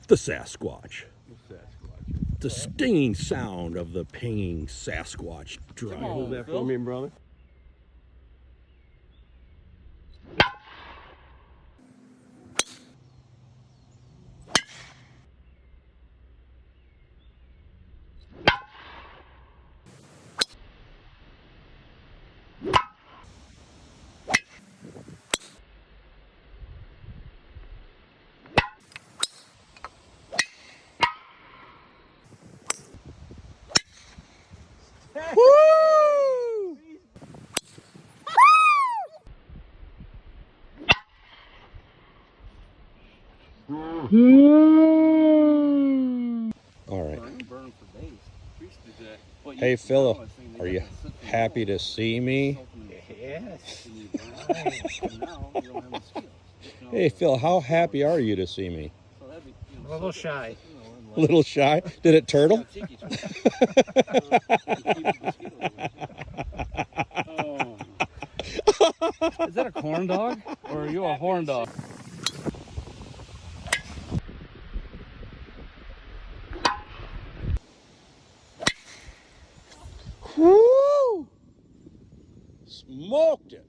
The Sasquatch. The stinging sound of the pinging Sasquatch drum. Hold that for me, brother. Woo! All right. Hey, Phil, are you happy to see me? Yes. Hey, Phil, how happy are you to see me? A little shy. A little shy? Did it turtle? Is that a corn dog? Or are you a horn dog? Woo! Smoked it.